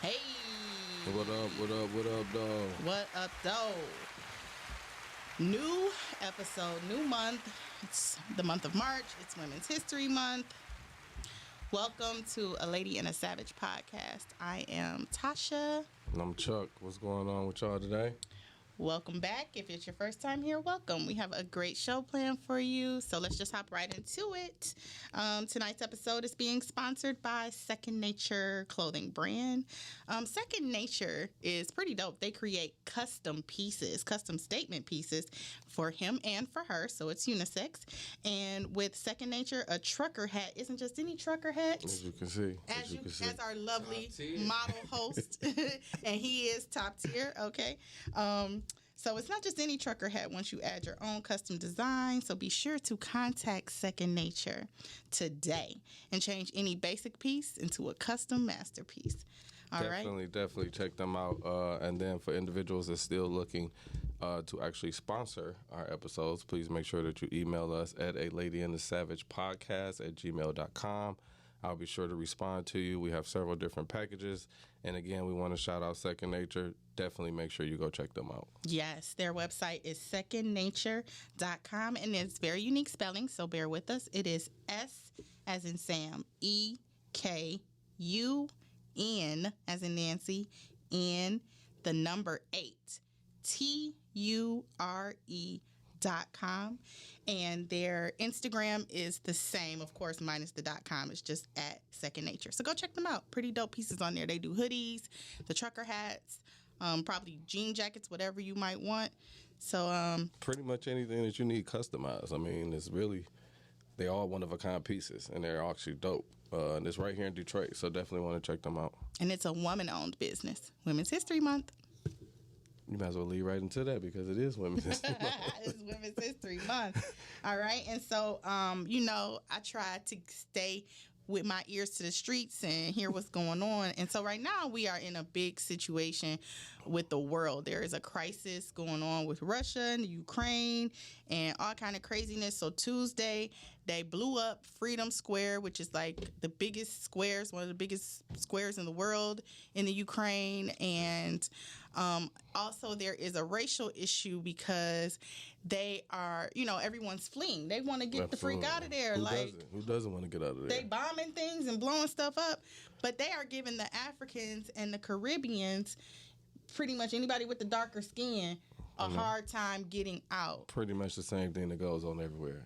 Hey. What up, dog? What up, though? New episode, new month. It's the month of March. It's Women's History Month. Welcome to A Lady and a Savage podcast. I am Tosha. And I'm Chuck. What's going on with y'all today? Welcome back. If it's your first time here, welcome. We have a great show planned for you, so let's just hop right into it. Tonight's episode is being sponsored by Second Nature clothing brand. Second Nature is pretty dope. They create custom pieces, custom statement pieces for him and for her, so it's unisex. And with Second Nature, a trucker hat isn't just any trucker hat. As you can see. As our lovely model host, and he is top tier, okay? So it's not just any trucker hat once you add your own custom design. So be sure to contact Second Nature today and change any basic piece into a custom masterpiece. Definitely check them out. And then for individuals that's still looking to actually sponsor our episodes, please make sure that you email us at aladyandsavagepodcast@gmail.com. I'll be sure to respond to you. We have several different packages. And again, we want to shout out Second Nature. Definitely make sure you go check them out. Yes, their website is secondnature.com, and it's very unique spelling, so bear with us. It is S as in Sam, E-K-U-N as in Nancy, N, the number 8, T-U-R-E.com, and their Instagram is the same, of course, minus the .com. It's just at Second Nature. So go check them out. Pretty dope pieces on there. They do hoodies, the trucker hats, probably jean jackets, whatever you might want. So pretty much anything that you need customized. I mean, it's really, they all one-of-a-kind pieces, and they're actually dope. And it's right here in Detroit, so definitely want to check them out. And it's a woman-owned business. Women's History Month. You might as well lead right into that because it is Women's History Month. It's Women's History Month. All right. And so, I try to stay with my ears to the streets and hear what's going on. And so right now we are in a big situation with the world. There is a crisis going on with Russia and Ukraine and all kind of craziness. So Tuesday, they blew up Freedom Square, which is like the biggest squares, one of the biggest squares in the world in the Ukraine. And also there is a racial issue because they are, everyone's fleeing. They want to get the freak out of there. Who doesn't want to get out of there? They bombing things and blowing stuff up, but they are giving the Africans and the Caribbeans, pretty much anybody with the darker skin, a hard time getting out. Pretty much the same thing that goes on everywhere.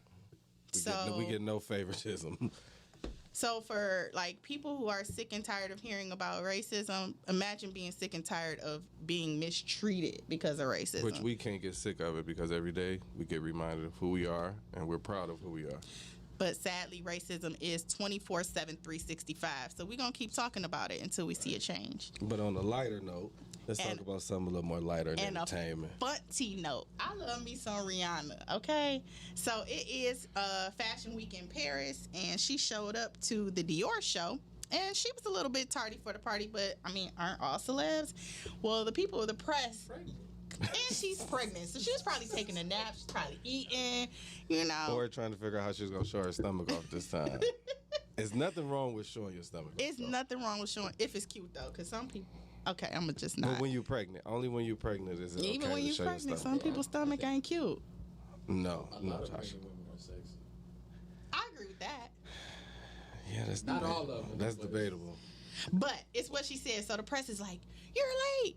We get no favoritism. So for people who are sick and tired of hearing about racism, imagine being sick and tired of being mistreated because of racism. Which we can't get sick of it because every day we get reminded of who we are and we're proud of who we are. But sadly, racism is 24/7, 365. So we're going to keep talking about it until we see a change. But on a lighter note, let's talk about something a little more lighter and entertainment. And a funty note. I love me some Rihanna, okay? So it is Fashion Week in Paris, and she showed up to the Dior show. And she was a little bit tardy for the party, but, aren't all celebs? Well, the people of the press... And she's pregnant, so she was probably taking a nap. She's probably eating, Or trying to figure out how she was going to show her stomach off this time. There's nothing wrong with showing your stomach off. It's nothing wrong with showing, if it's cute, though, because some people... Okay, I'm going to just not. But when you're pregnant. Only when you're pregnant is it okay to show your stomach. Even when you're pregnant, some people's stomach ain't cute. No, Tasha. Women are sexy. I agree with that. Yeah, that's not all of them. That's debatable. But it's what she said. So the press is like, you're late.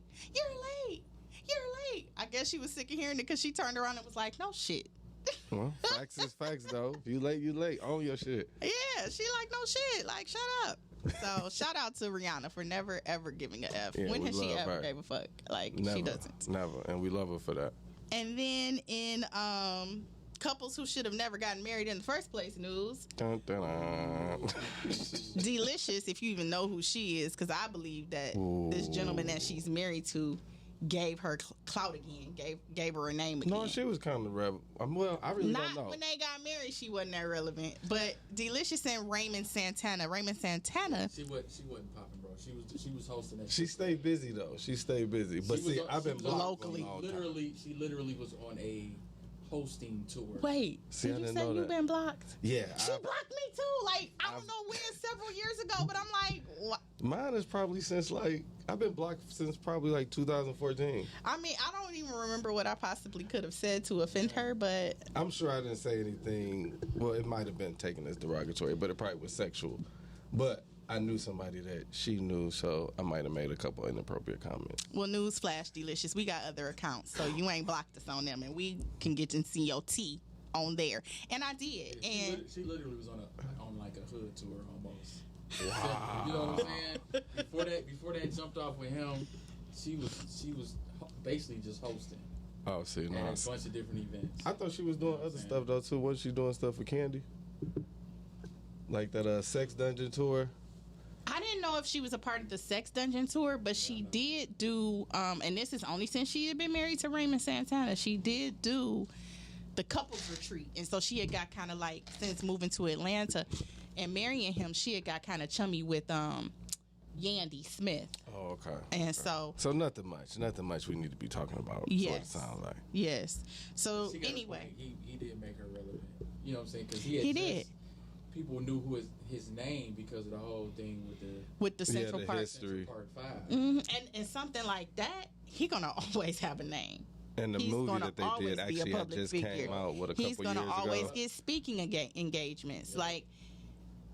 I guess she was sick of hearing it because she turned around and was like, no shit. Well, facts is facts, though. If you late, you late. Own your shit. Yeah, she like, no shit. Like, shut up. So shout out to Rihanna for never, ever giving a F. Yeah, when has she ever her. gave a fuck? Never, she doesn't. Never. And we love her for that. And then in couples who should have never gotten married in the first place news. Dun, dun, dun. Delicious, if you even know who she is, because I believe that this gentleman that she's married to gave her clout again, gave her a name again. No, she was kind of relevant. Well, I really don't know. Not when they got married, she wasn't that relevant. But Delicious and Raymond Santana. She wasn't popping, bro. She was hosting that. She stayed busy though. But I've been blocked locally. She literally was on a hosting tour. Wait, did you say you've been blocked? Yeah. She blocked me too. I don't know when, several years ago, but I'm like, Mine is probably since I've been blocked since probably 2014. I mean, I don't even remember what I possibly could have said to offend her, but I'm sure I didn't say anything. Well, it might have been taken as derogatory, but it probably was sexual. But I knew somebody that she knew, so I might have made a couple inappropriate comments. well, newsflash, Delicious, we got other accounts, so you ain't blocked us on them, and we can get to see your tea on there. And I did. And she literally was on like a hood tour almost. Wow. You know what I'm saying? Before that jumped off with him, she was basically just hosting. Oh, see, And no. a bunch of different events. I thought she was doing other stuff though too. Wasn't she doing stuff for Candy? Like that sex dungeon tour? I didn't know if she was a part of the Sex Dungeon tour, but she did do, and this is only since she had been married to Raymond Santana, she did do the couples retreat. And so she had got kind of like, since moving to Atlanta and marrying him, she had got kind of chummy with Yandy Smith. Oh, okay. And so nothing much we need to be talking about. Yes. So it sounds like. Yes. So She got a anyway, point. He did make her relevant. You know what I'm saying? Because he did. People knew who his name because of the whole thing with the Central the Park. history. Part 5. Mm-hmm. And something like that, he gonna always have a name. And the He's movie gonna that they always did be a actually had public just figure. came out a couple He's gonna years always ago. get speaking engagements. Like,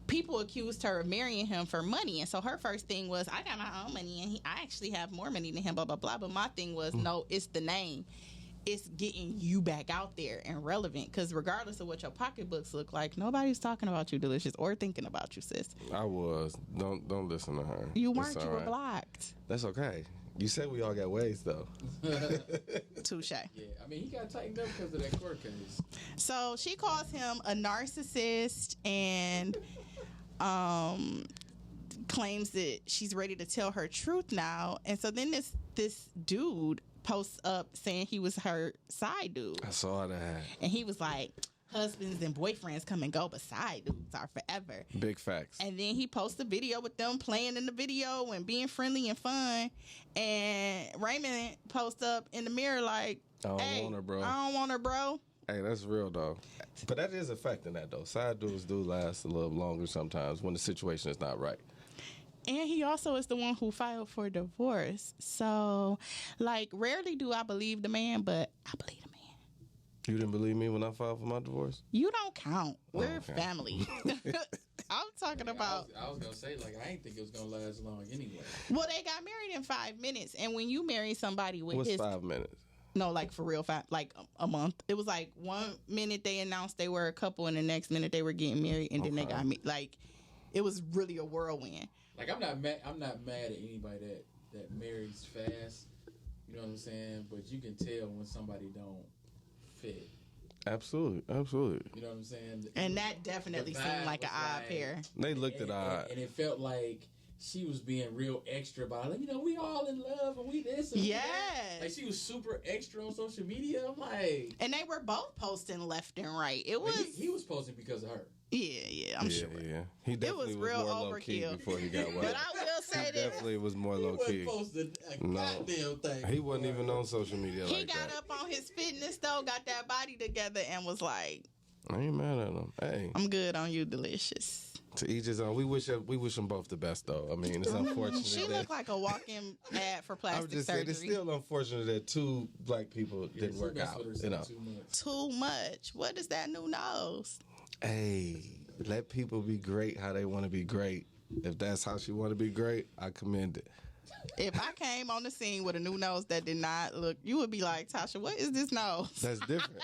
people accused her of marrying him for money, and so her first thing was, I got my own money, and I actually have more money than him, blah blah blah. But my thing was, no, it's the name. It's getting you back out there and relevant, because regardless of what your pocketbooks look like, nobody's talking about you, Delicious, or thinking about you, sis. I was. Don't listen to her. You It's weren't. all You were right. blocked. That's okay. You said we all got ways though. Touche. Yeah, I mean, he got tightened up because of that court case. So she calls him a narcissist and claims that she's ready to tell her truth now. And so then this dude posts up saying he was her side dude. I saw that. And he was like, husbands and boyfriends come and go, but side dudes are forever. Big facts. And then he posts a video with them playing in the video and being friendly and fun. And Raymond posts up in the mirror like, I don't hey, want her, bro. I don't want her, bro. Hey, that's real though. But that is affecting that though. Side dudes do last a little longer sometimes when the situation is not right. And he also is the one who filed for divorce. So, like, rarely do I believe the man, but I believe the man. You didn't believe me when I filed for my divorce? You don't count. We're okay. family. I'm talking about. I was gonna say, like, I didn't think it was gonna last long anyway. Well, they got married in 5 minutes, and when you marry somebody with What's his 5 minutes? no, like for real, like a month. It was like 1 minute they announced they were a couple, and the next minute they were getting married, and then they got me. Like, it was really a whirlwind. Like, I'm not mad at anybody that marries fast. You know what I'm saying? But you can tell when somebody don't fit. Absolutely. You know what I'm saying? And that definitely The seemed vibe like an was odd like- pair. They looked at odd. And it felt like she was being real extra about it. Like, you know, we all in love and we this and we that. Yes. Like, she was super extra on social media. I'm like... And they were both posting left and right. It Like, was... he was posting because of her. Yeah, I'm sure. Yeah. He definitely was real more low key overkill. before he got But well. I will say this. Definitely was more low key. He wasn't posting a No. goddamn thing. He wasn't even on social media He like got that. up on his fitness, though, got that body together, and was like, I ain't mad at him. Hey, I'm good on you, Delicious. to each his own. We wish them both the best, though. I mean, it's unfortunate. She that, looked like a walk-in ad for I plastic would just say surgery. it's still unfortunate that 2 black people Yeah, didn't she work messed out. with You know. herself too much. Too much. What is that new nose? Hey, let people be great how they want to be great. If that's how she want to be great, I commend it. If I came on the scene with a new nose that did not look, you would be like, Tasha, what is this nose? That's different.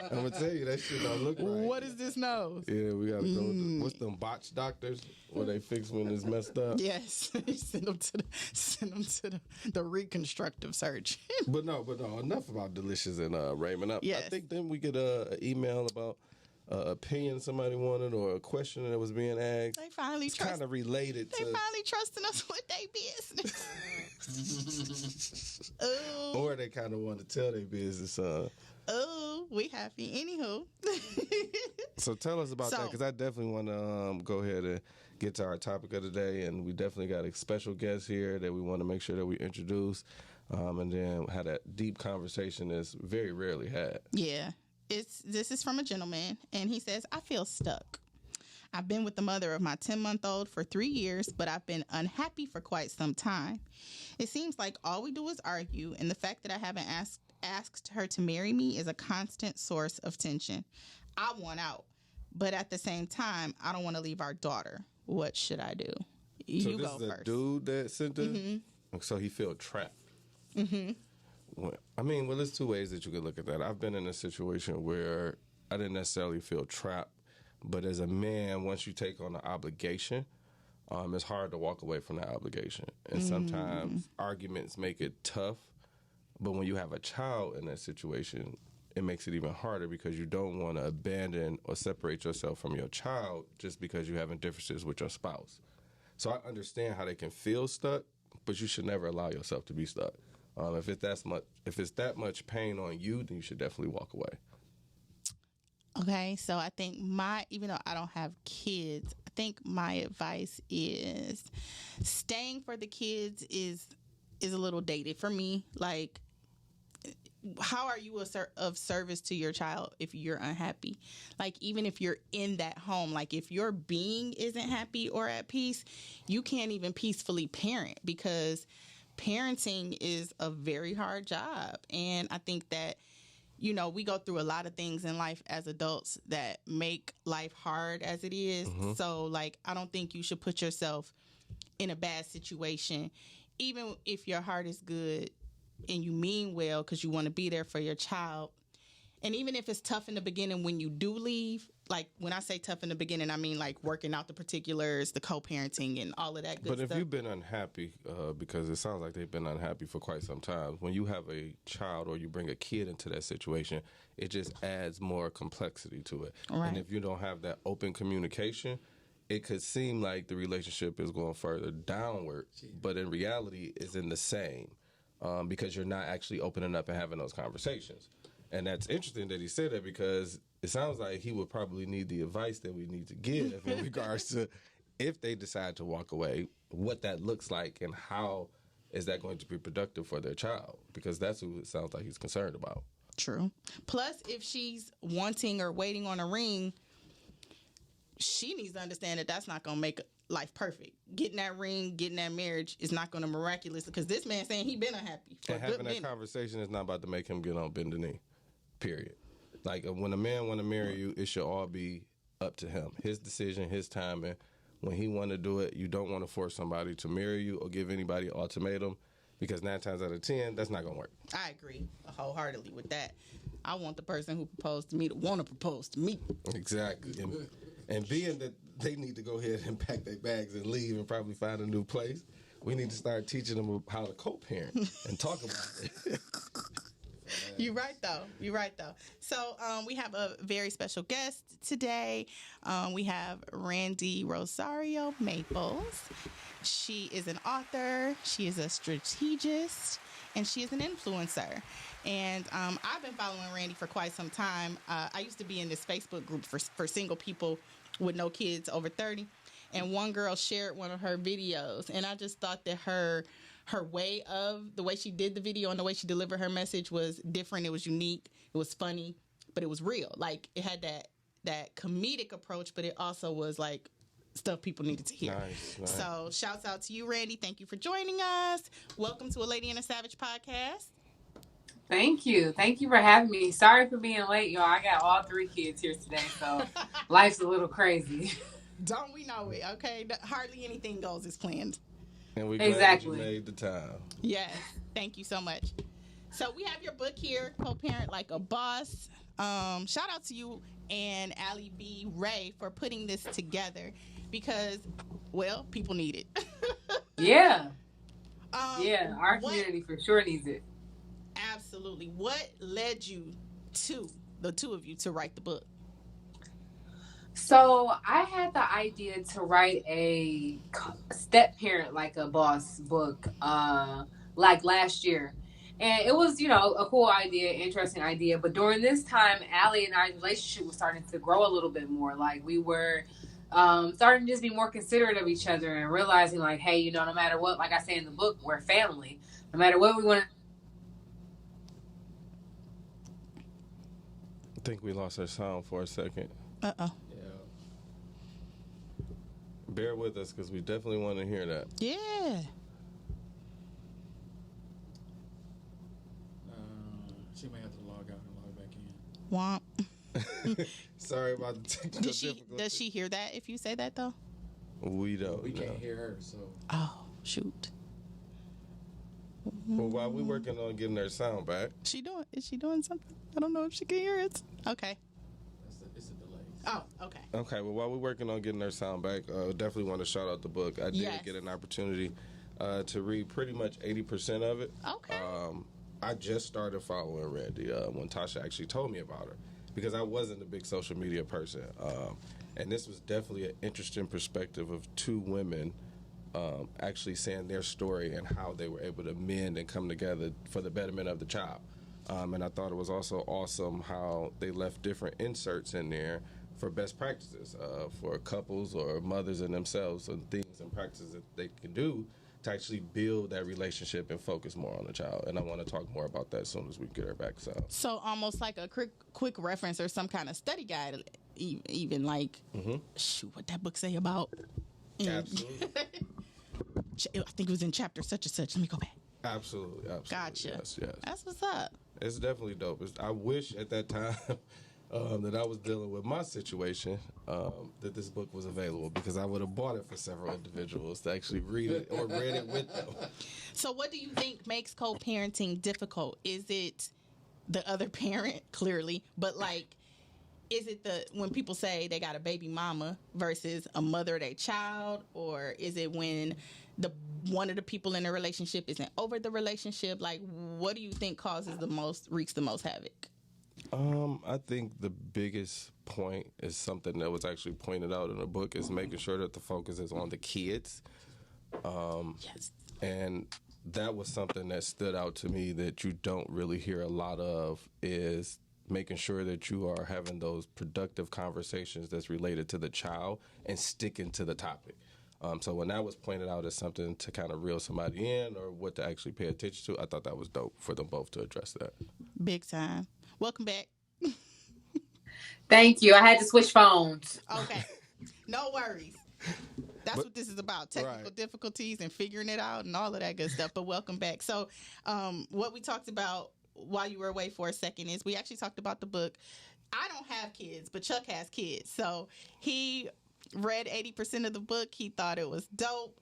I'm gonna tell you that shit don't look right. What is this nose? Yeah, we gotta go. What's them botch doctors where they fix when it's messed up? Yes, send them to the reconstructive surgeon. But no. Enough about Delicious and Raymond. I Yes. think then we get an email about opinion somebody wanted or a question that was being asked. They finally It's trust. kind of related They to, finally trusting us with their business. Ooh, or they kind of want to tell their business. ooh, we happy. Anywho, So tell us about that, because I definitely want to go ahead and get to our topic of the day, and we definitely got a special guest here that we want to make sure that we introduce, and then have that deep conversation that's very rarely had. yeah, this is from a gentleman, and he says, "I feel stuck. I've been with the mother of my 10-month-old for 3 years, but I've been unhappy for quite some time. It seems like all we do is argue, and the fact that I haven't asked her to marry me is a constant source of tension. I want out, but at the same time, I don't want to leave our daughter. What should I do? You go first. So this is a dude that sent this? Mm-hmm. So he feel trapped. Mm-hmm. Well, there's two ways that you could look at that. I've been in a situation where I didn't necessarily feel trapped, but as a man, once you take on an obligation, it's hard to walk away from that obligation. And sometimes arguments make it tough, but when you have a child in that situation, it makes it even harder because you don't want to abandon or separate yourself from your child just because you're having differences with your spouse. So I understand how they can feel stuck, but you should never allow yourself to be stuck. If it's that much pain on you, then you should definitely walk away. Okay, so I think even though I don't have kids, I think my advice is staying for the kids is a little dated for me. Like, how are you of service to your child if you're unhappy? Like, even if you're in that home, like if your being isn't happy or at peace, you can't even peacefully parent because parenting is a very hard job. And I think that, we go through a lot of things in life as adults that make life hard as it is. Mm-hmm. So, like, I don't think you should put yourself in a bad situation, even if your heart is good and you mean well because you want to be there for your child. And even if it's tough in the beginning when you do leave, like when I say tough in the beginning, I mean like working out the particulars, the co-parenting and all of that good stuff. But if you've been unhappy, because it sounds like they've been unhappy for quite some time, when you have a child or you bring a kid into that situation, it just adds more complexity to it. Right. And if you don't have that open communication, it could seem like the relationship is going further downward, but in reality it's in the same because you're not actually opening up and having those conversations. And that's interesting that he said that because it sounds like he would probably need the advice that we need to give in regards to if they decide to walk away, what that looks like and how is that going to be productive for their child, because that's what it sounds like he's concerned about. True. Plus, if she's wanting or waiting on a ring, she needs to understand that that's not going to make life perfect. Getting that ring, getting that marriage is not going to miraculously, because this man saying he been unhappy for and a good having that conversation is not about to make him get on bend the knee. Period. Like, when a man want to marry you, it should all be up to him. His decision, his timing. When he want to do it, you don't want to force somebody to marry you or give anybody an ultimatum, because 9 times out of 10, that's not going to work. I agree wholeheartedly with that. I want the person who proposed to me to want to propose to me. Exactly. And being that they need to go ahead and pack their bags and leave and probably find a new place, we need to start teaching them how to co-parent and talk about it. You're right, though. So we have a very special guest today. We have Randi Rossario Maples. She is an author. She is a strategist. And she is an influencer. And I've been following Randi for quite some time. I used to be in this Facebook group for single people with no kids over 30. And one girl shared one of her videos. And I just thought that the way she did the video and the way she delivered her message was different. It was unique. It was funny, but it was real. Like, it had that comedic approach, but it also was like stuff people needed to hear. Nice. So shouts out to you, Randi. Thank you for joining us. Welcome to A Lady and a Savage podcast. Thank you. Thank you for having me. Sorry for being late, y'all. I got all 3 kids here today, so life's a little crazy. Don't we know it, okay? Hardly anything goes as planned. And we're glad you made the time. Yes. Thank you so much. So we have your book here, Co-Parent Like a Boss. Shout out to you and Allie B. Ray for putting this together because, well, people need it. Yeah. Our community for sure needs it. Absolutely. What led you to, the two of you, to write the book? So I had the idea to write a step parent like a boss book like last year. And it was, a cool idea, interesting idea. But during this time, Allie and our relationship was starting to grow a little bit more. Like, we were starting to just be more considerate of each other and realizing, like, hey, no matter what, like I say in the book, we're family. No matter what we want to. I think we lost our sound for a second. Uh-oh. Bear with us because we definitely want to hear that. Yeah. She may have to log out and log back in. Womp. Sorry about the technical difficulties. Does she hear that if you say that though? We don't. We can't hear her, so. Oh, shoot. Well, while we're working on getting her sound back. Is she doing something? I don't know if she can hear it. Okay. It's a delay. Oh, okay. Okay, well, while we're working on getting her sound back, definitely want to shout out the book. I did get an opportunity to read pretty much 80% of it. Okay. I just started following Randi when Tosha actually told me about her because I wasn't a big social media person. And this was definitely an interesting perspective of two women actually saying their story and how they were able to mend and come together for the betterment of the child. And I thought it was also awesome how they left different inserts in there for best practices for couples or mothers and themselves and things and practices that they can do to actually build that relationship and focus more on the child. And I want to talk more about that as soon as we get her back. So almost like a quick reference or some kind of study guide, even like, shoot, what that book say about? Absolutely. I think it was in chapter such and such. Let me go back. Absolutely. Gotcha. Yes. That's what's up. It's definitely dope. I wish at that time that I was dealing with my situation that this book was available because I would have bought it for several individuals to actually read it or read it with them. So what do you think makes co-parenting difficult? Is it the other parent, clearly, but like, is it when people say they got a baby mama versus a mother of their child, or is it when one of the people in the relationship isn't over the relationship? Like, what do you think wreaks the most havoc? I think the biggest point is something that was actually pointed out in the book is making sure that the focus is on the kids. Yes. And that was something that stood out to me that you don't really hear a lot of is making sure that you are having those productive conversations that's related to the child and sticking to the topic. So when that was pointed out as something to kind of reel somebody in or what to actually pay attention to, I thought that was dope for them both to address that. Big time. Welcome back. Thank you. I had to switch phones. Okay. No worries. That's what this is about. Technical difficulties and figuring it out and all of that good stuff. But welcome back. So what we talked about while you were away for a second is we actually talked about the book. I don't have kids, but Chuck has kids. So he read 80% of the book. He thought it was dope.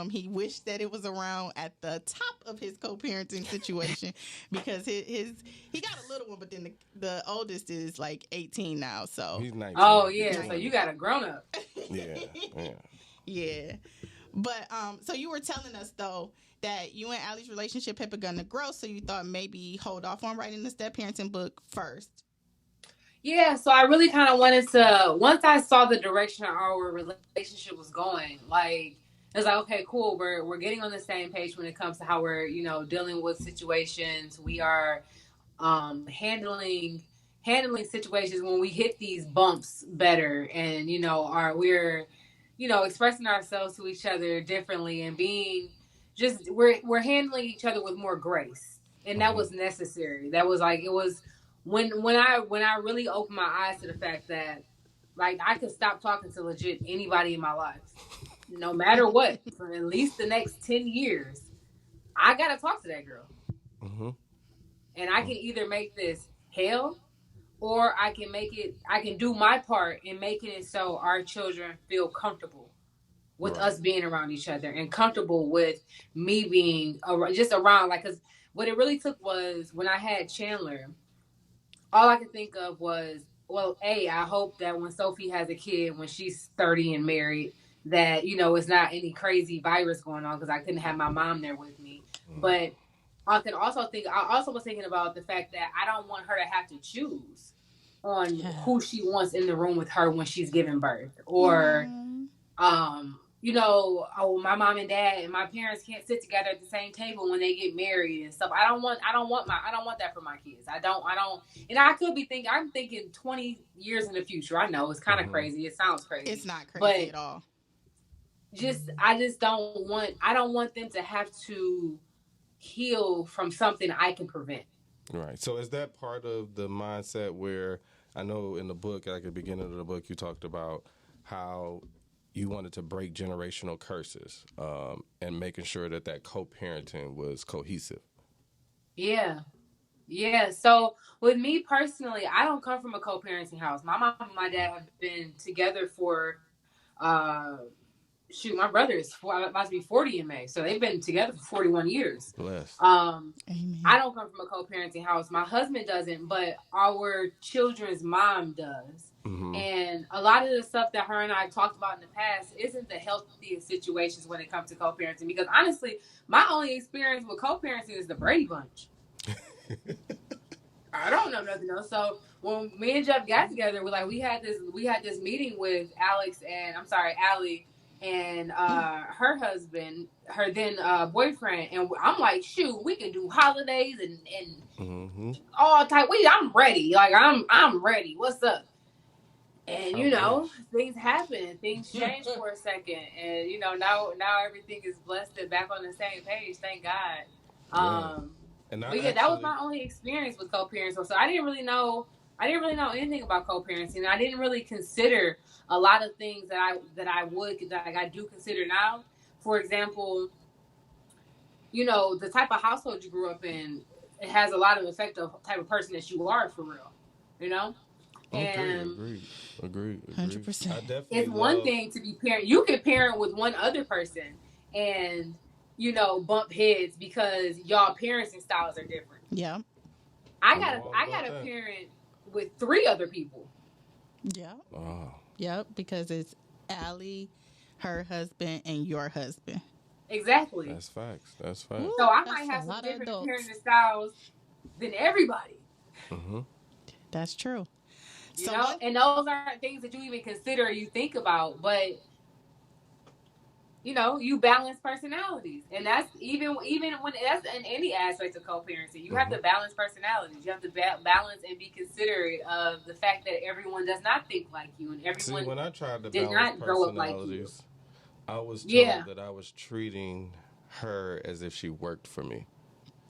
He wished that it was around at the top of his co-parenting situation because he got a little one, but then the oldest is like 18 now. So he's 19. Oh yeah, so you got a grown up. Yeah. But so you were telling us though that you and Allie's relationship had begun to grow, so you thought maybe hold off on writing the step parenting book first. Yeah, so I really kind of wanted to, once I saw the direction our relationship was going, like, it was like, okay, cool, we're getting on the same page when it comes to how we're, dealing with situations. We are handling situations when we hit these bumps better, and, we're expressing ourselves to each other differently and being just, we're handling each other with more grace. And that was necessary. That was like, it was, when I really opened my eyes to the fact that, like, I could stop talking to legit anybody in my life, no matter what, for at least the next 10 years, I gotta talk to that girl. Mm-hmm. And I can either make this hell, or I can do my part in making it so our children feel comfortable with us being around each other and comfortable with me being just around. Like, because what it really took was when I had Chandler, all I could think of was, well, I hope that when Sophie has a kid, when she's 30 and married, that, it's not any crazy virus going on, because I couldn't have my mom there with me. But I also was thinking about the fact that I don't want her to have to choose on who she wants in the room with her when she's giving birth, or, my mom and dad and my parents can't sit together at the same table when they get married and stuff. I don't want that for my kids. I don't, and I could be I'm thinking 20 years in the future. I know it's kind of crazy. It sounds crazy. It's not crazy at all. I don't want them to have to heal from something I can prevent. Right. So is that part of the mindset where, I know in the book, like at the beginning of the book, you talked about how you wanted to break generational curses and making sure that co-parenting was cohesive. Yeah. So with me personally, I don't come from a co-parenting house. My mom and my dad have been together for, my brother is about to be 40 in May. So they've been together for 41 years. Bless. I don't come from a co-parenting house. My husband doesn't, but our children's mom does. Mm-hmm. And a lot of the stuff that her and I talked about in the past isn't the healthiest situations when it comes to co-parenting. Because honestly, my only experience with co-parenting is the Brady Bunch. I don't know nothing else. So when me and Jeff got together, we had this meeting with Allie and her husband, her then boyfriend, and I'm like, shoot, we can do holidays and mm-hmm. all type. I'm ready. Like I'm ready. What's up? And things happen, things change for a second, and now everything is blessed and back on the same page. Thank God. That was my only experience with co-parenting. So I didn't really know anything about co-parenting. I didn't really consider a lot of things that I do consider now. For example, the type of household you grew up in, it has a lot of effect of the type of person that you are for real. And Agreed. 100%. It's one thing to be parent. You can parent with one other person and bump heads because y'all parenting styles are different. Yeah. I got a parent with 3 other people. Yeah. Yep, because it's Allie, her husband, and your husband. Exactly. That's facts. Ooh, so I might have some different parenting styles than everybody. Mm-hmm. That's true. And those aren't things that you even consider or you think about, but you balance personalities, and that's even when that's in any aspect of co-parenting. You have to balance personalities. You have to balance and be considerate of the fact that everyone does not think like you, and everyone when I tried to did balance not grow up like you. I was told that I was treating her as if she worked for me.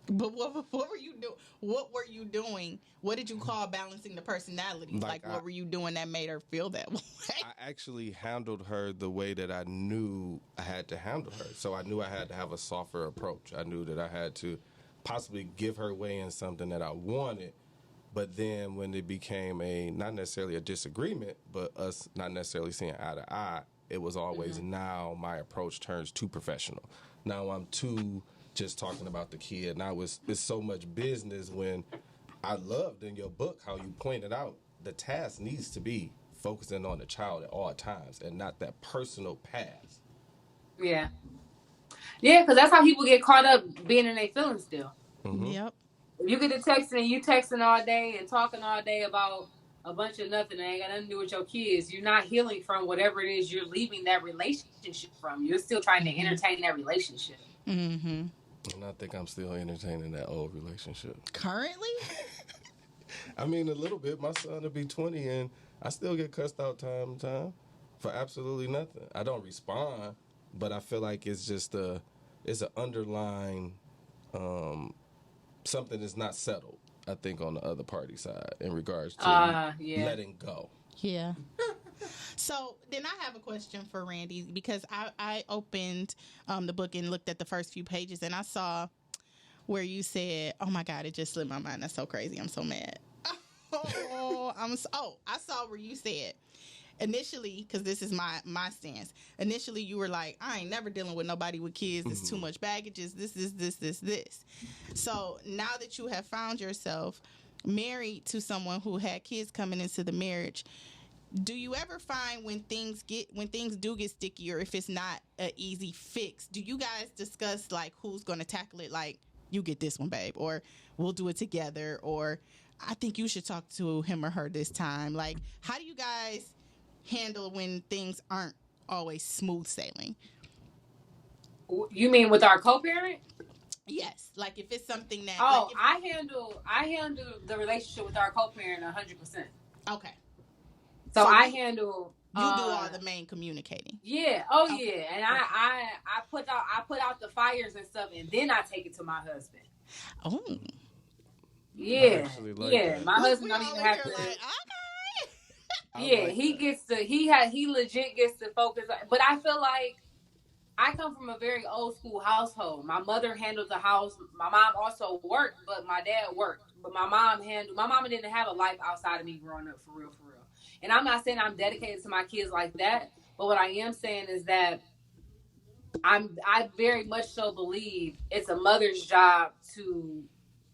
But what were you doing? What were you doing? What did you call balancing the personalities? What were you doing that made her feel that way? I actually handled her the way that I knew I had to handle her. So I knew I had to have a softer approach. I knew that I had to possibly give her way in something that I wanted. But then when it became not necessarily a disagreement, but us not necessarily seeing eye to eye, it was always now my approach turns too professional. Now I'm too just talking about the kid. Now it's so much business when I loved in your book how you pointed out the task needs to be focusing on the child at all times and not that personal past. Yeah, because that's how people get caught up being in their feelings still. Mm-hmm. Yep. If you get to texting and you texting all day and talking all day about a bunch of nothing that ain't got nothing to do with your kids, you're not healing from whatever it is you're leaving that relationship from. You're still trying to entertain that relationship. Mm-hmm. And I think I'm still entertaining that old relationship. Currently? I mean, a little bit. My son will be 20, and I still get cussed out time to time for absolutely nothing. I don't respond, but I feel like it's just it's an underlying something that's not settled, I think, on the other party side in regards to letting go. Yeah. So then I have a question for Randi, because I opened the book and looked at the first few pages, and I saw where you said, oh my God, it just slipped my mind. That's so crazy. I'm so mad. I saw where you said initially, because this is my stance. Initially, you were like, I ain't never dealing with nobody with kids. It's too much baggage. This. So now that you have found yourself married to someone who had kids coming into the marriage, do you ever find when things do get sticky, or if it's not an easy fix, do you guys discuss like who's going to tackle it? Like, you get this one, babe, or we'll do it together, or I think you should talk to him or her this time. Like, how do you guys handle when things aren't always smooth sailing? You mean with our co-parent? Yes. Like if it's something that... I handle the relationship with our co-parent 100%. Okay. So I handle... You do all the main communicating. Yeah. Oh, okay. Yeah. And I put out the fires and stuff, and then I take it to my husband. Oh. Yeah. My husband don't even have to... Like, okay. he legit gets to focus. But I feel like I come from a very old school household. My mother handled the house. My mom also worked, but my dad worked. But my mama didn't have a life outside of me growing up, for real, for real. And I'm not saying I'm dedicated to my kids like that, but what I am saying is that I very much so believe it's a mother's job to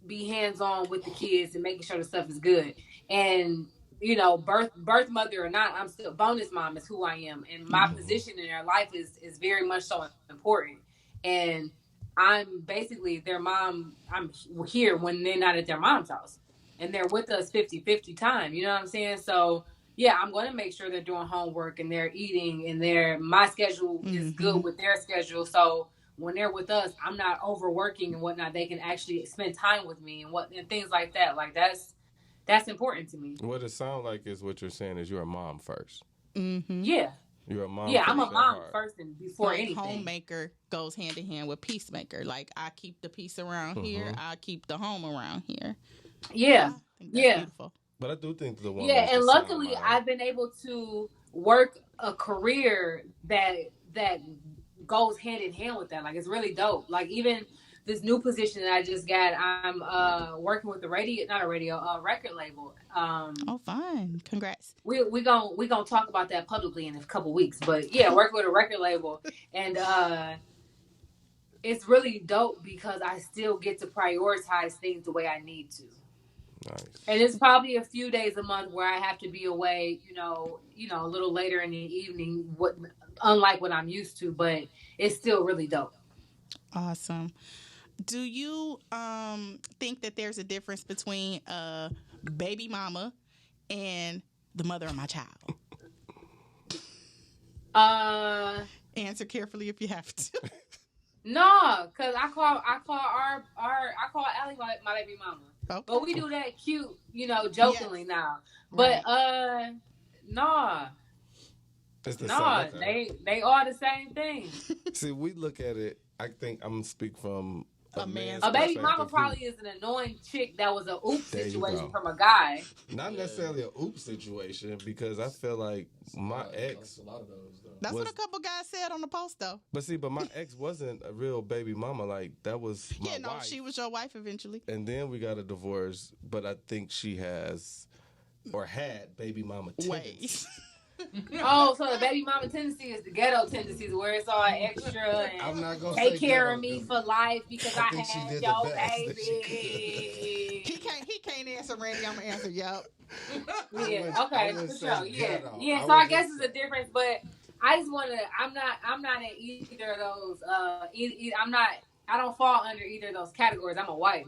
be hands-on with the kids and making sure the stuff is good. And you know, birth mother or not, I'm still bonus mom is who I am, and my position in their life is very much so important. And I'm basically their mom. I'm here when they're not at their mom's house, and they're with us 50-50 time. You know what I'm saying? So yeah, I'm going to make sure they're doing homework and they're eating, and my schedule is good with their schedule. So when they're with us, I'm not overworking and whatnot. They can actually spend time with me and things like that. Like that's important to me. What it sounds like is what you're saying is you're a mom first. Mm-hmm. Yeah. You're a mom. Yeah, I'm a mom first and before anything. Homemaker goes hand in hand with peacemaker. Like I keep the peace around here, I keep the home around here. Yeah. I think that's beautiful. But I do think the one. Yeah, and luckily I've been able to work a career that goes hand in hand with that. Like it's really dope. Like even this new position that I just got, I'm working with a record label. Oh, fun! Congrats. We gonna talk about that publicly in a couple weeks. But yeah, working with a record label, and it's really dope because I still get to prioritize things the way I need to. Nice. And it's probably a few days a month where I have to be away, you know, a little later in the evening, unlike what I'm used to, but it's still really dope. Awesome. Do you think that there's a difference between a baby mama and the mother of my child? Answer carefully if you have to. No, because I call Allie my baby mama. Okay. But we do that cute, you know, jokingly now. But nah. They are the same thing. See, we look at it. I think I'm gonna speak from a baby mama probably is an annoying chick that was a oops situation from a guy. Not necessarily a oops situation, because I feel like my ex. A lot of those, though. That's what a couple guys said on the post, though. But my ex wasn't a real baby mama. Like that was my wife. She was your wife eventually. And then we got a divorce, but I think she has or had baby mama tendencies. Oh, so the baby mama tendency is the ghetto tendencies where it's all extra and I'm not gonna take care of me for life because I had your baby. He can't answer, Randy. I'm gonna answer. Yep. Yeah. Okay. For sure. Yeah. So I guess it's a difference, but I just want to. I'm not in either of those. I don't fall under either of those categories. I'm a wife.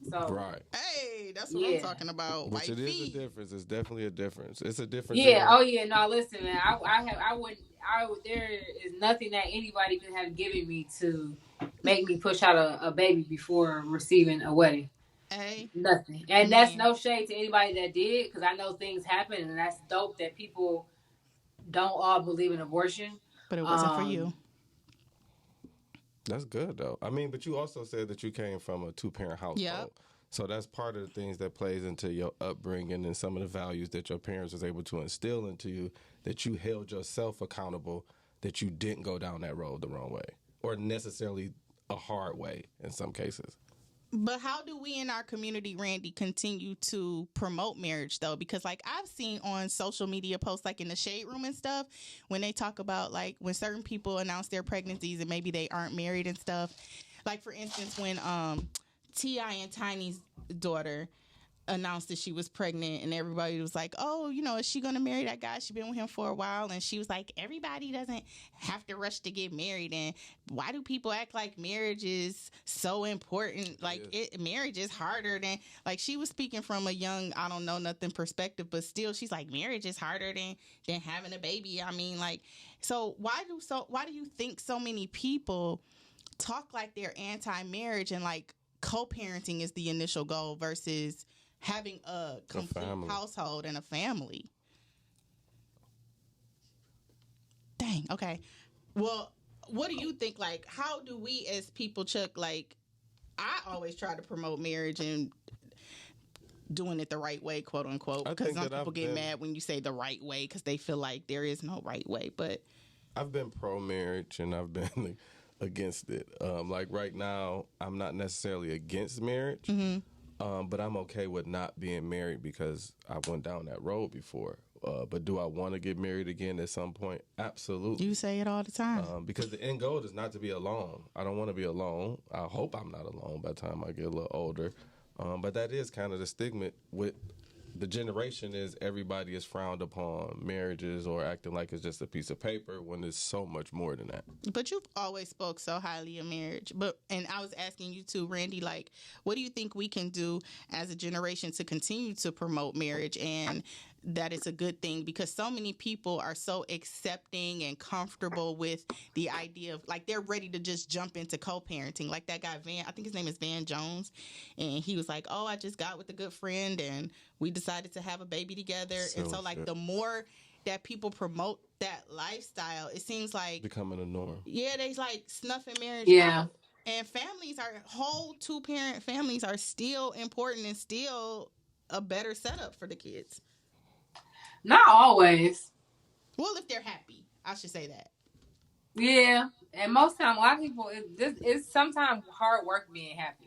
So right. Hey, that's what I'm talking about. Which it is a difference. It's definitely a difference. It's a difference. Yeah. Oh yeah. No, listen, man. There is nothing that anybody could have given me to make me push out a baby before receiving a wedding. Hey. Nothing. And that's no shade to anybody that did, because I know things happen, and that's dope that people don't all believe in abortion. But it wasn't for you. That's good, though. I mean, but you also said that you came from a 2-parent household. Yep. So that's part of the things that plays into your upbringing and some of the values that your parents was able to instill into you, that you held yourself accountable, that you didn't go down that road the wrong way or necessarily a hard way in some cases. But how do we in our community, Randy, continue to promote marriage, though? Because, like, I've seen on social media posts, like in the shade room and stuff, when they talk about, like, when certain people announce their pregnancies and maybe they aren't married and stuff. Like, for instance, when T.I. and Tiny's daughter announced that she was pregnant, and everybody was like, oh, you know, is she going to marry that guy? She's been with him for a while. And she was like, everybody doesn't have to rush to get married. And why do people act like marriage is so important? Like, marriage is harder than, like, she was speaking from a young, I don't know nothing perspective, but still, she's like, marriage is harder than having a baby. I mean, like, so why do you think so many people talk like they're anti-marriage and like co-parenting is the initial goal versus having a complete household and a family? Dang. Okay. Well, what do you think? Like, how do we as people, Chuck, like, I always try to promote marriage, and doing it the right way, quote unquote. Because some people get mad when you say the right way because they feel like there is no right way. But I've been pro-marriage and I've been against it. Like right now, I'm not necessarily against marriage, but I'm okay with not being married because I went down that road before. But do I want to get married again at some point? Absolutely. You say it all the time. Because the end goal is not to be alone. I don't want to be alone. I hope I'm not alone by the time I get a little older. But that is kind of the stigma with the generation is everybody is frowned upon marriages or acting like it's just a piece of paper when there's so much more than that. But you've always spoke so highly of marriage. And I was asking you too, Randi, like, what do you think we can do as a generation to continue to promote marriage and that it's a good thing? Because so many people are so accepting and comfortable with the idea of, like, they're ready to just jump into co-parenting. Like that guy, Van, I think his name is Van Jones. And he was like, oh, I just got with a good friend and we decided to have a baby together. So like, the more that people promote that lifestyle, it seems like becoming a norm. Yeah, they like snuffing marriage out. And families are, whole 2-parent families are still important and still a better setup for the kids. Not always. Well, if they're happy, I should say that. Yeah, and most time, a lot of people, it's sometimes hard work being happy.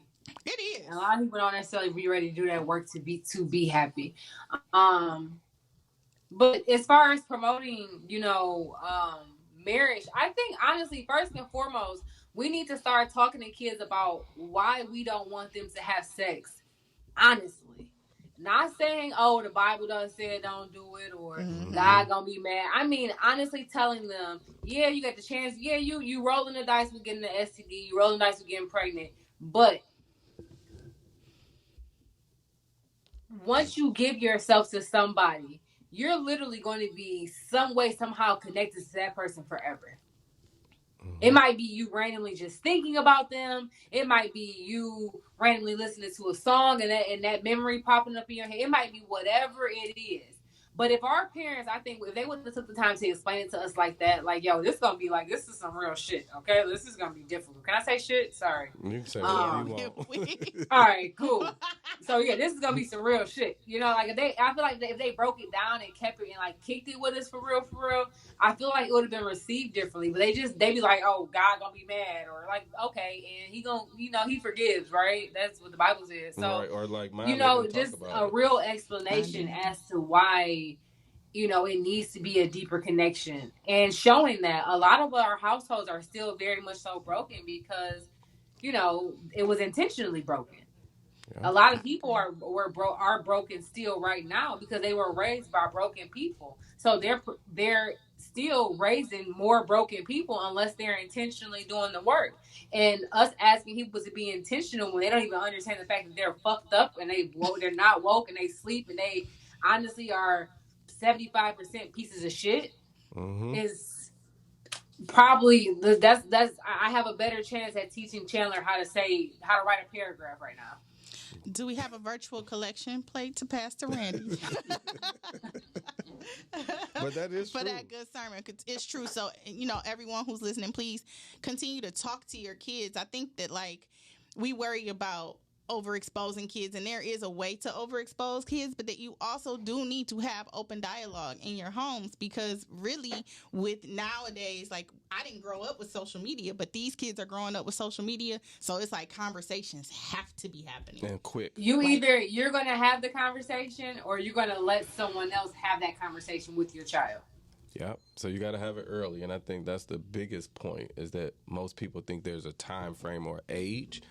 It is. And a lot of people don't necessarily be ready to do that work to be happy. But as far as promoting, marriage, I think honestly, first and foremost, we need to start talking to kids about why we don't want them to have sex. Honestly. Not saying, oh, the Bible doesn't say it, don't do it, or God gonna be mad. I mean, honestly telling them, yeah, you got the chance. Yeah, you rolling the dice with getting the STD. You rolling the dice with getting pregnant. But once you give yourself to somebody, you're literally going to be some way, somehow connected to that person forever. It might be you randomly just thinking about them. It might be you randomly listening to a song and that memory popping up in your head. It might be whatever it is. But if our parents, I think, if they would have took the time to explain it to us like that, like, yo, this is going to be like, this is some real shit, okay? This is going to be difficult. Can I say shit? Sorry. You can say whatever you want. All right, cool. So, yeah, this is going to be some real shit. Like, I feel like if they broke it down and kept it and, like, kicked it with us for real, I feel like it would have been received differently. But they be like, oh, God going to be mad. Or, like, okay, and he going to, he forgives, right? That's what the Bible says. So, right. Or like mine, just a real explanation as to why, it needs to be a deeper connection, and showing that a lot of our households are still very much so broken because, it was intentionally broken. Yeah. A lot of people are broken still right now because they were raised by broken people. So they're still raising more broken people unless they're intentionally doing the work. And us asking people to be intentional when they don't even understand the fact that they're fucked up and they're not woke and they sleep and they honestly are 75% pieces of shit is probably that's I have a better chance at teaching Chandler how to write a paragraph right now. Do we have a virtual collection plate to Pastor Randi? But that is for true. That good sermon. It's true. So, everyone who's listening, please continue to talk to your kids. I think that, like, we worry about overexposing kids, and there is a way to overexpose kids, but that you also do need to have open dialogue in your homes, because really with nowadays, like, I didn't grow up with social media, but these kids are growing up with social media, so it's like conversations have to be happening and quick. Either you're going to have the conversation or you're going to let someone else have that conversation with your child. Yeah, so you got to have it early, and I think that's the biggest point, is that most people think there's a time frame or age.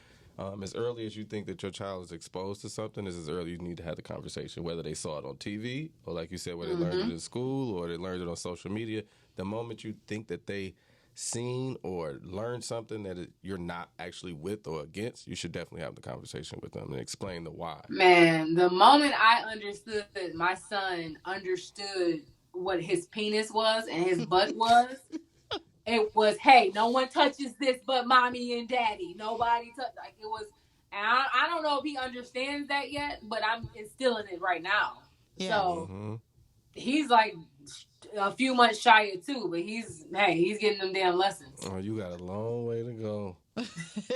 As early as you think that your child is exposed to something is as early you need to have the conversation, whether they saw it on TV or, like you said, whether they learned it in school or they learned it on social media. The moment you think that they seen or learned something that you're not actually with or against, you should definitely have the conversation with them and explain the why. Man, the moment I understood that my son understood what his penis was and his butt was, it was, hey, no one touches this but mommy and daddy. Nobody touch. Like, it was, and I don't know if he understands that yet, but I'm instilling it right now. Yeah. So he's like a few months shy of 2, but he's getting them damn lessons. Oh, you got a long way to go.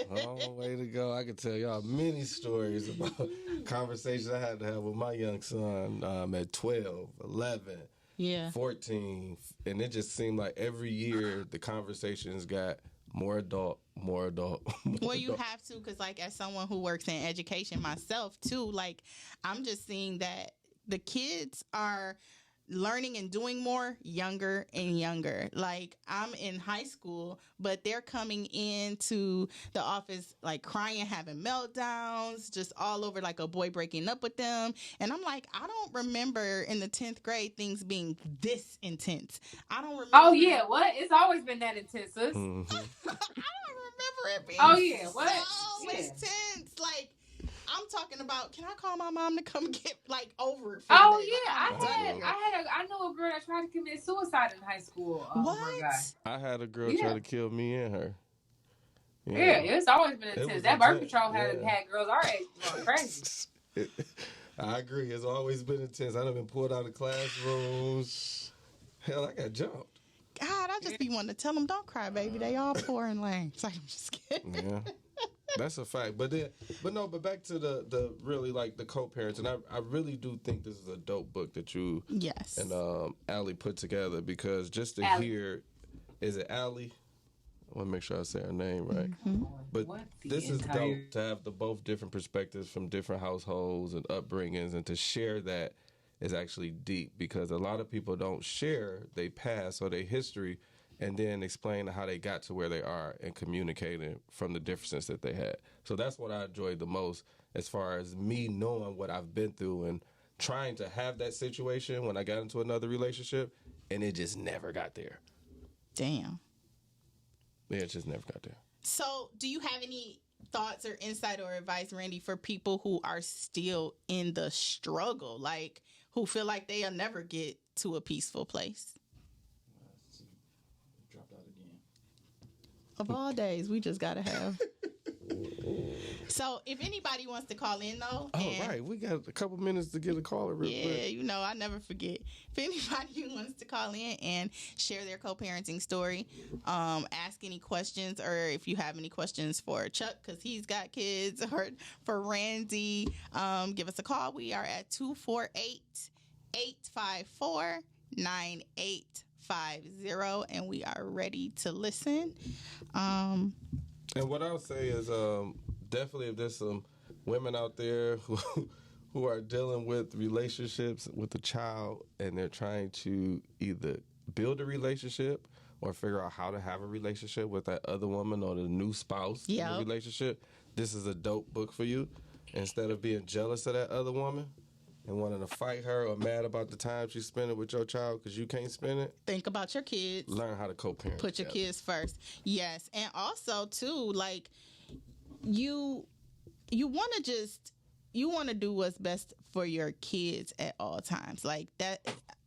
Long way to go. I can tell y'all many stories about conversations I had to have with my young son at 12, 11, 14. And it just seemed like every year the conversations got more adult. Well, you have to, because like as someone who works in education myself too, like I'm just seeing that the kids are learning and doing more younger and younger. Like I'm in high school, but they're coming into the office like crying, having meltdowns, just all over, like a boy breaking up with them. And I'm like, I don't remember in the 10th grade things being this intense. I don't remember. Oh yeah, what? It's always been that intense, sis. I don't remember it being so intense. Like I'm talking about, can I call my mom to come get like over it? Oh yeah, I know a girl that tried to commit suicide in high school. What? I had a girl try to kill me and her. Yeah, it's always been intense. That birth control had girls our age going crazy. I agree. It's always been intense. I've been pulled out of classrooms. Hell, I got jumped. God, I just be wanting to tell them, don't cry, baby. They all poor and lame. It's like, I'm just kidding. Yeah. That's a fact. But back to the really like the co-parents, and I really do think this is a dope book that you and Allie put together, because just to hear, is it Allie? I want to make sure I say her name right. Mm-hmm. But this is dope to have the both different perspectives from different households and upbringings, and to share that is actually deep, because a lot of people don't share their past or their history and then explain how they got to where they are and communicating from the differences that they had. So that's what I enjoyed the most, as far as me knowing what I've been through and trying to have that situation when I got into another relationship, and it just never got there. Damn. Yeah, it just never got there. So do you have any thoughts or insight or advice, Randi, for people who are still in the struggle, like who feel like they'll never get to a peaceful place? Of all days, we just gotta have. So, if anybody wants to call in, though, right, we got a couple minutes to get a caller real quick. Yeah, you know, I never forget. If anybody wants to call in and share their co-parenting story, ask any questions, or if you have any questions for Chuck because he's got kids, or for Randi, give us a call. We are at 248-854-9850, and we are ready to listen. And what I'll say is, definitely, if there's some women out there who are dealing with relationships with a child, and they're trying to either build a relationship or figure out how to have a relationship with that other woman or the new spouse in the relationship, this is a dope book for you. Instead of being jealous of that other woman and wanting to fight her or mad about the time she's spending with your child because you can't spend it, think about your kids. Learn how to co-parent. Put your kids first. Yes. And also, too, like, you want to do what's best for your kids at all times. Like that,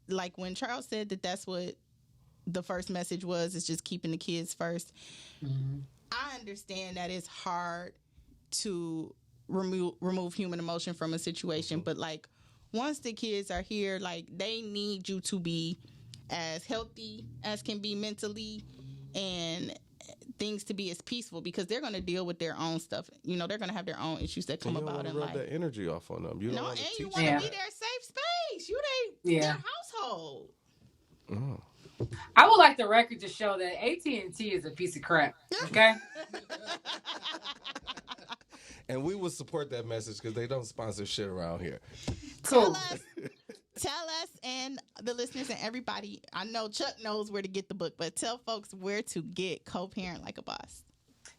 like when Charles said that's what the first message was, is just keeping the kids first. Mm-hmm. I understand that it's hard to remove human emotion from a situation, but like once the kids are here, like they need you to be as healthy as can be mentally, and things to be as peaceful, because they're going to deal with their own stuff. You know, they're going to have their own issues that come about in life. You don't want to rub that energy off on them. You don't want to teach them. You want to be their safe space. Their household. Oh. I would like the record to show that AT&T is a piece of crap. Okay. And we will support that message because they don't sponsor shit around here. Cool. Tell us and the listeners and everybody. I know Chuck knows where to get the book, but tell folks where to get Co-Parent Like a Boss.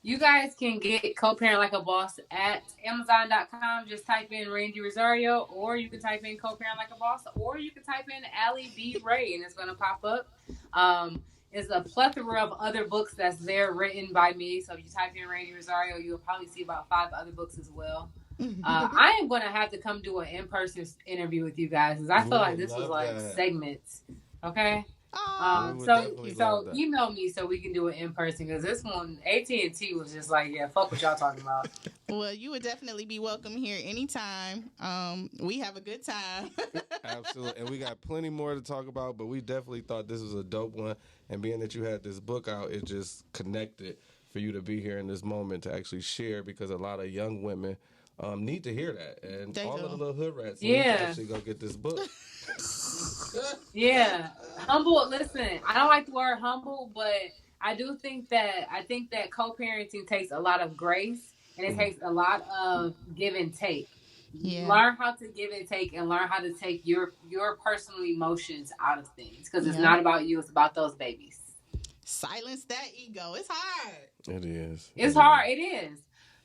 You guys can get Co-Parent Like a Boss at Amazon.com. Just type in Randi Rossario, or you can type in Co-Parent Like a Boss, or you can type in Allie B. Ray, and it's going to pop up. It's a plethora of other books that's there written by me. So if you type in Randi Rossario, you'll probably see about 5 other books as well. I am going to have to come do an in-person interview with you guys, because I feel like this was like segments. Okay? So email me so we can do it in person, because this one AT&T was just like, yeah, fuck what y'all talking about. Well, you would definitely be welcome here anytime. We have a good time. Absolutely. And we got plenty more to talk about, but we definitely thought this was a dope one. And being that you had this book out, it just connected for you to be here in this moment to actually share, because a lot of young women need to hear that. And of the little hood rats need to actually go get this book. Yeah. Humble, listen, I don't like the word humble, but I think that co-parenting takes a lot of grace, and it takes a lot of give and take. Yeah. Learn how to give and take, and learn how to take your personal emotions out of things, because it's not about you, it's about those babies. Silence that ego. It's hard. It is. It's hard. It is.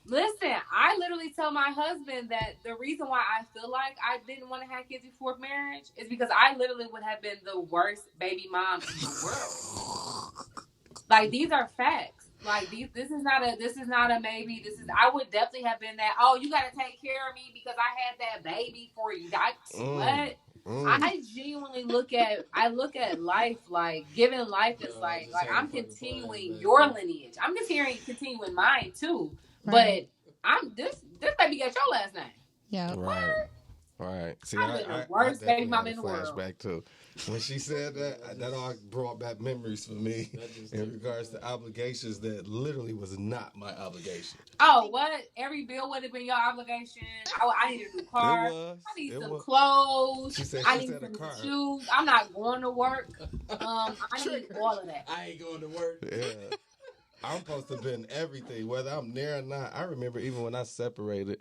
Listen, I literally tell my husband that the reason why I feel like I didn't want to have kids before marriage is because I literally would have been the worst baby mom in the world. Like, these are facts. Like, this is not a maybe. I would definitely have been that, oh, you got to take care of me because I had that baby for you. What? I genuinely look at life like giving life is like I'm continuing your lineage. I'm continuing mine too. Right. But I'm this baby got your last name. Yeah. Right. See, I'm the worst baby mom in the world. Flashback too. When she said that all brought back memories for me in regards to obligations that literally was not my obligation. Oh, what? Every bill would have been your obligation. I need a new car. I need some clothes. She said I need some shoes. I'm not going to work. I need all of that. I ain't going to work. Yeah. I'm supposed to have been everything, whether I'm there or not. I remember even when I separated,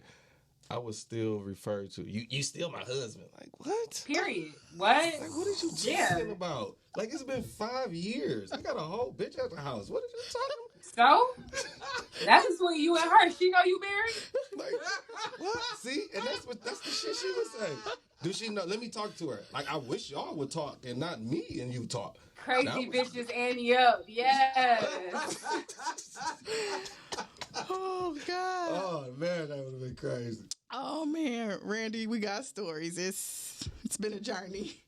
I was still referred to. You still my husband. Like, what? Period. What? Like, what are you talking about? Like, it's been 5 years. I got a whole bitch at the house. What are you talking about? So? That's between you and her. She know you married? Like, what? See? And that's the shit she would say. Do she know? Let me talk to her. Like, I wish y'all would talk and not me and you talk. Crazy bitches Annie up. Yes. Oh, God. Oh, man, that would have been crazy. Oh, man. Randy, we got stories. It's been a journey.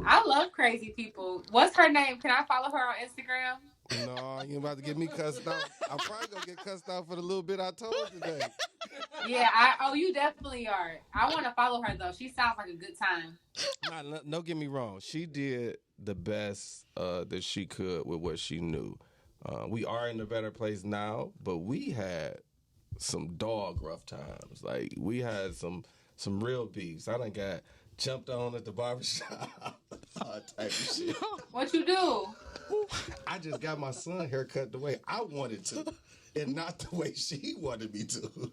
I love crazy people. What's her name? Can I follow her on Instagram? No, you about to get me cussed out. I'm probably going to get cussed out for the little bit I told today. Yeah, you definitely are. I want to follow her, though. She sounds like a good time. No, don't get me wrong. She did the best that she could with what she knew. We are in a better place now, but we had some dog rough times. Like, we had some real beefs. I done got jumped on at the barbershop. All type of shit. What you do? I just got my son haircut the way I wanted to, and not the way she wanted me to. Oh,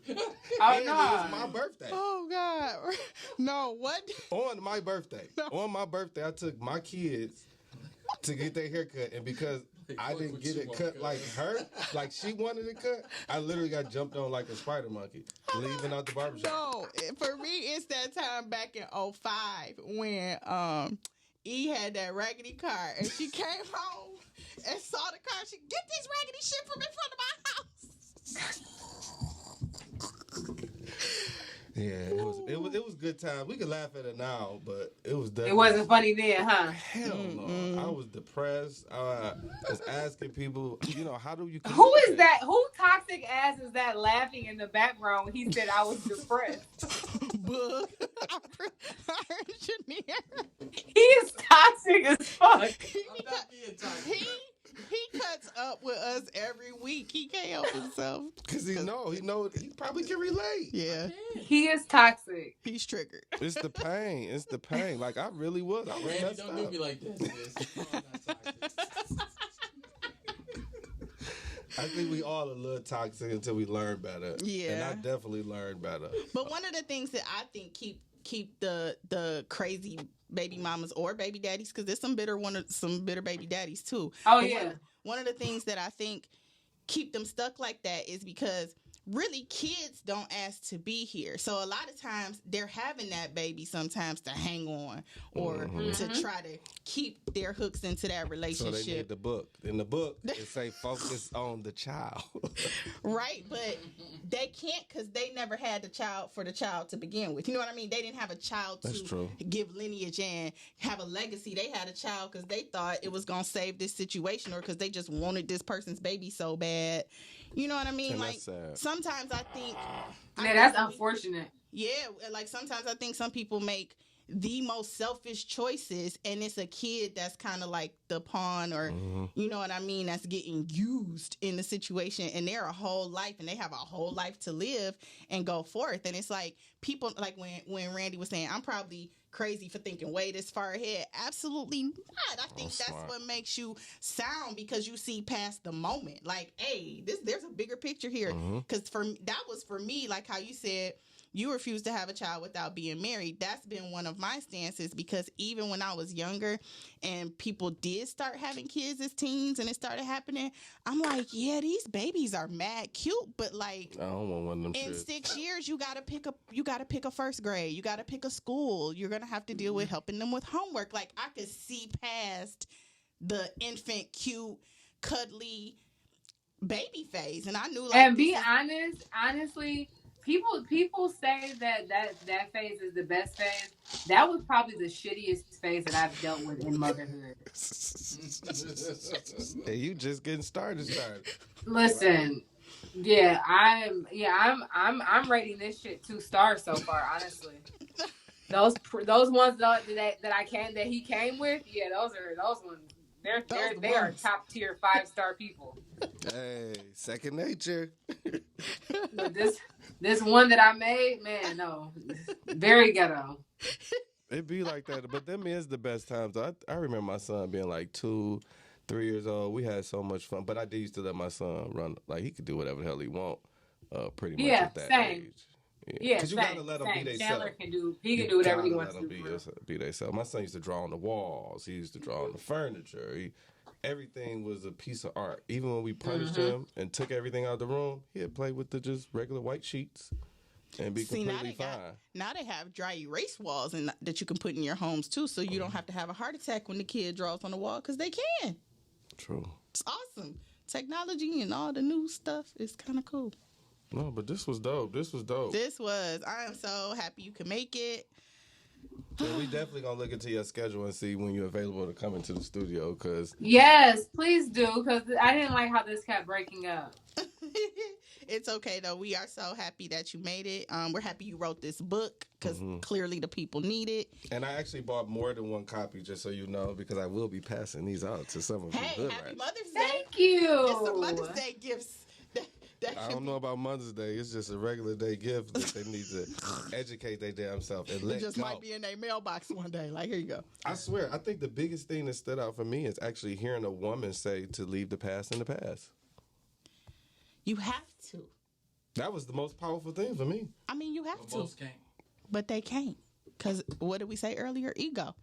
no. It was my birthday. Oh, God. No, what? On my birthday. No. On my birthday, I took my kids to get their haircut, and because I didn't get it cut like her, like she wanted it cut, I literally got jumped on like a spider monkey, leaving out the barbershop. No, for me, it's that time back in 2005 when E had that raggedy car, and she came home and saw the car. She get this raggedy shit from in front of my house. Yeah, it was good time. We can laugh at it now, but it was definitely... It wasn't funny then, huh? Hell no. I was depressed. I was asking people, how do you... Who is that? Who toxic ass is that laughing in the background when he said I was depressed? Bug. Our engineer. He is toxic as fuck. I'm not being toxic. He cuts up with us every week. He can't help himself. Because he probably can relate. Yeah. He is toxic. He's triggered. It's the pain. Like, I really was. I was Randy, don't do me like that. I'm not toxic. I think we all a little toxic until we learn better. Yeah. And I definitely learned better. But one of the things that I think keep the crazy baby mamas or baby daddies, because there's some bitter baby daddies too. Oh, yeah. One of the things that I think keep them stuck like that is because really kids don't ask to be here. So a lot of times they're having that baby sometimes to hang on or to try to keep their hooks into that relationship. So they need the book. In the book, it say focus on the child. Right, but they can't because they never had the child for the child to begin with. You know what I mean? They didn't have a child to give lineage and have a legacy. They had a child because they thought it was going to save this situation or because they just wanted this person's baby so bad. You know what I mean? And like, sometimes I think... Yeah, that's unfortunate. Yeah, like sometimes I think some people make the most selfish choices and it's a kid that's kind of like the pawn or, you know what I mean, that's getting used in the situation and they're a whole life and they have a whole life to live and go forth. And it's like people, like when Randi was saying, I'm probably crazy for thinking way this far ahead. Absolutely not. I think that's what makes you sound because you see past the moment. Like, hey, there's a bigger picture here. Because that was for me, like how you said, you refuse to have a child without being married. That's been one of my stances because even when I was younger and people did start having kids as teens and it started happening, I'm like, yeah, these babies are mad cute, but like I don't want one of them in shit. 6 years you gotta pick a first grade, you gotta pick a school, you're gonna have to deal with helping them with homework. Like I could see past the infant cute cuddly baby phase, and I knew like and be honest, honestly. People say that phase is the best phase. That was probably the shittiest phase that I've dealt with in motherhood. Hey, you just getting started. Listen, I'm rating this shit 2 stars so far. Honestly, those ones that he came with, yeah, those ones. They are top tier 5-star people. Hey, second nature. But this one that I made, man, no, very ghetto. It be like that, but them is the best times. I remember my son being like 2, 3 years old. We had so much fun, but I did used to let my son run. Like he could do whatever the hell he want, pretty much at that age. Yeah, because you gotta let them be themselves. Chandler can do whatever he wants to do. Be themselves. My son used to draw on the walls. He used to draw on the furniture. Everything was a piece of art. Even when we punished him and took everything out of the room, he'd play with the just regular white sheets and be completely fine. Now they have dry erase walls that you can put in your homes too, so you don't have to have a heart attack when the kid draws on the wall because they can. True. It's awesome. Technology and all the new stuff is kind of cool. No, but this was dope. I am so happy you can make it. Yeah, we definitely gonna look into your schedule and see when you're available to come into the studio. Cause yes, please do. Because I didn't like how this kept breaking up. It's okay though. We are so happy that you made it. We're happy you wrote this book because clearly the people need it. And I actually bought more than one copy, just so you know, because I will be passing these out to some of you. Hey, happy Mother's Day! Thank you. It's some Mother's Day gifts. I don't know about Mother's Day. It's just a regular day gift that they need to educate their damn self and let it just go. Might be in their mailbox one day. Like, here you go. I swear, I think the biggest thing that stood out for me is actually hearing a woman say to leave the past in the past. You have to. That was the most powerful thing for me. I mean, you have to. Most can't. But they can't. Because what did we say earlier? Ego.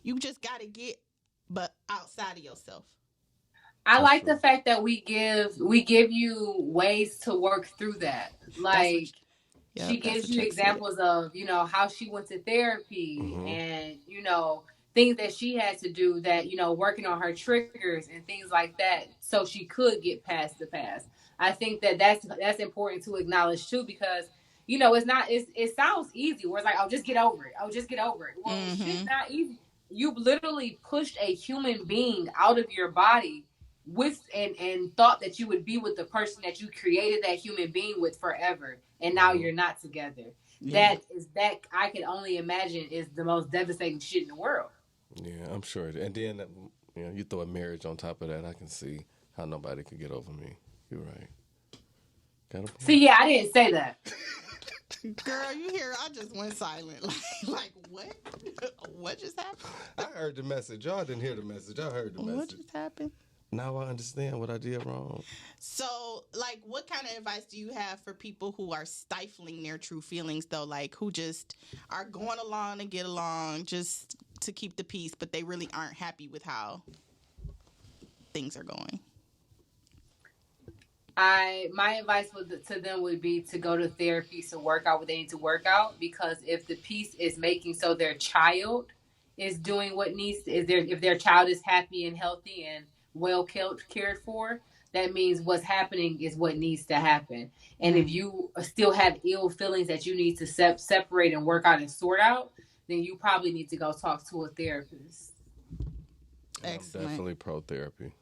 You just got to get outside of yourself. I like the fact that we give you ways to work through that. Like she gives you examples of, how she went to therapy and, things that she had to do that, working on her triggers and things like that so she could get past the past. I think that's important to acknowledge too because, it sounds easy where it's like, oh, just get over it. Oh, just get over it. Well, shit's not easy. You literally pushed a human being out of your body with and thought that you would be with the person that you created that human being with forever, and now you're not together. That I can only imagine is the most devastating shit in the world. Yeah, I'm sure. And then you throw a marriage on top of that, I can see how nobody could get over me. You're right. See, yeah, I didn't say that. Girl, you hear? I just went silent. Like what? What just happened? I heard the message. Y'all didn't hear the message. I heard the message. What just happened? Now I understand what I did wrong. So, what kind of advice do you have for people who are stifling their true feelings, though? Like, who just are going along to get along just to keep the peace, but they really aren't happy with how things are going? My advice to them would be to go to therapy to work out what they need to work out, because if the piece is making so their child is doing what needs if their child is happy and healthy and well cared for, that means what's happening is what needs to happen. And if you still have ill feelings that you need to separate and work out and sort out, then you probably need to go talk to a therapist. Excellent. I'm definitely pro therapy.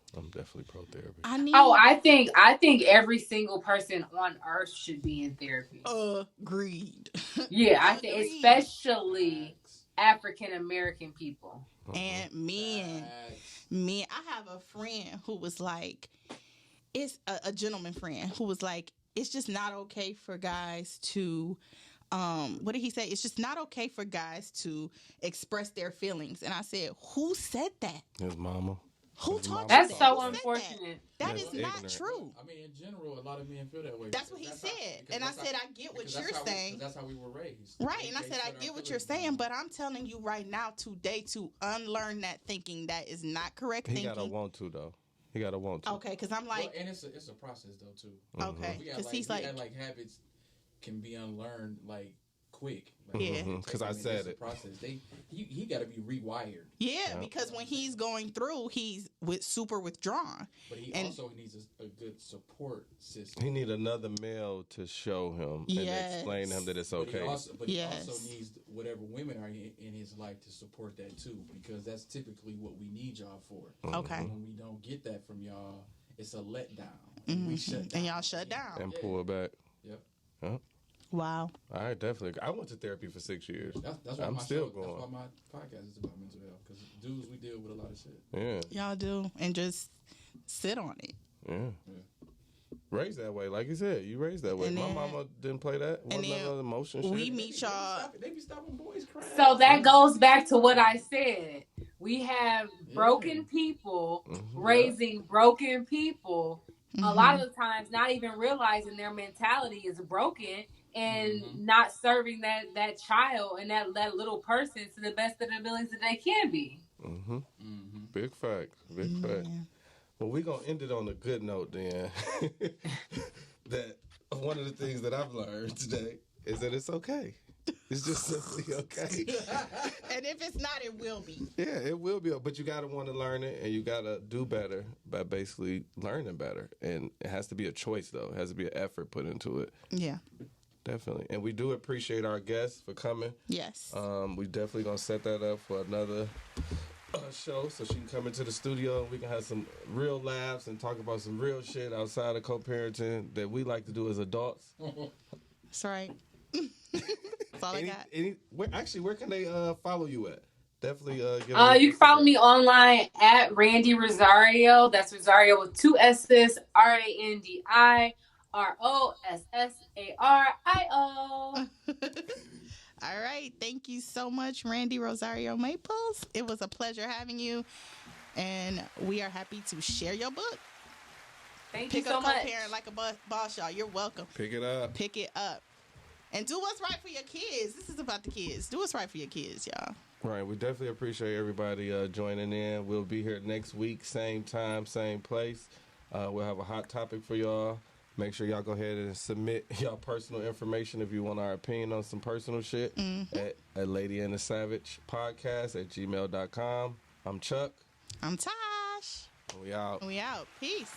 I think every single person on earth should be in therapy. Agreed. Yeah, I think especially African American people and men. I have a friend who was like, it's a gentleman friend who was like, it's just not okay for guys to. What did he say? It's just not okay for guys to express their feelings. And I said, who said that? His mama. Who taught you that? That's so Who unfortunate. That is not true. I mean, in general, a lot of men feel that way. That's what he said. And I said, I get what you're saying. That's how we were raised. Right. And I said, I get what you're saying, but I'm telling you right now today to unlearn that thinking that is not correct thinking. He gotta want to, though. He gotta want to. Okay, because I'm like... Well, and it's a process, though, too. Okay. Because he's like... habits can be unlearned, like, quick. Yeah, because I said it. Process. He got to be rewired. Yeah, because when he's going through, he's super withdrawn. But he also needs a good support system. He needs another male to show him and explain to him that it's okay. But he also needs whatever women are in his life to support that too, because that's typically what we need y'all for. Okay. When we don't get that from y'all, it's a letdown. We shut down. And y'all shut down. And pull it back. Yep. Huh? Wow. I definitely. I went to therapy for 6 years. That's why I'm still going. That's why my podcast is about mental health, because dudes, we deal with a lot of shit. Yeah. Y'all do, and just sit on it. Yeah. Raised that way, like you said. You raised that way. My mama didn't play that. Wasn't none of the emotion shit. We meet y'all. They be stopping boys crying. So that goes back to what I said. We have broken people raising broken people. A lot of the times, not even realizing their mentality is broken. And not serving that child and that little person to the best of their abilities that they can be. Big fact. Well, we're going to end it on a good note then. That one of the things that I've learned today is that it's okay. It's just simply okay. And if it's not, it will be. Yeah, it will be. But you got to want to learn it, and you got to do better by basically learning better. And it has to be a choice, though. It has to be an effort put into it. Yeah. Definitely. And we do appreciate our guests for coming. Yes. We definitely going to set that up for another show so she can come into the studio and we can have some real laughs and talk about some real shit outside of co-parenting that we like to do as adults. That's right. That's all I got. Where can they follow you at? Definitely you can follow me online at Randi Rossario. That's Rossario with 2 S's, RANDI ROSSARIO. All right. Thank you so much, Randi Rossario Maples. It was a pleasure having you, and we are happy to share your book. Thank you so much. Pick up Co-Parent Like a Boss, y'all. You're welcome. Pick it up. Pick it up. And do what's right for your kids. This is about the kids. Do what's right for your kids, y'all. Right. We definitely appreciate everybody joining in. We'll be here next week, same time, same place. We'll have a hot topic for y'all. Make sure y'all go ahead and submit y'all personal information if you want our opinion on some personal shit at Lady and the Savage podcast at gmail.com. I'm Chuck. I'm Tosh. We out. Peace.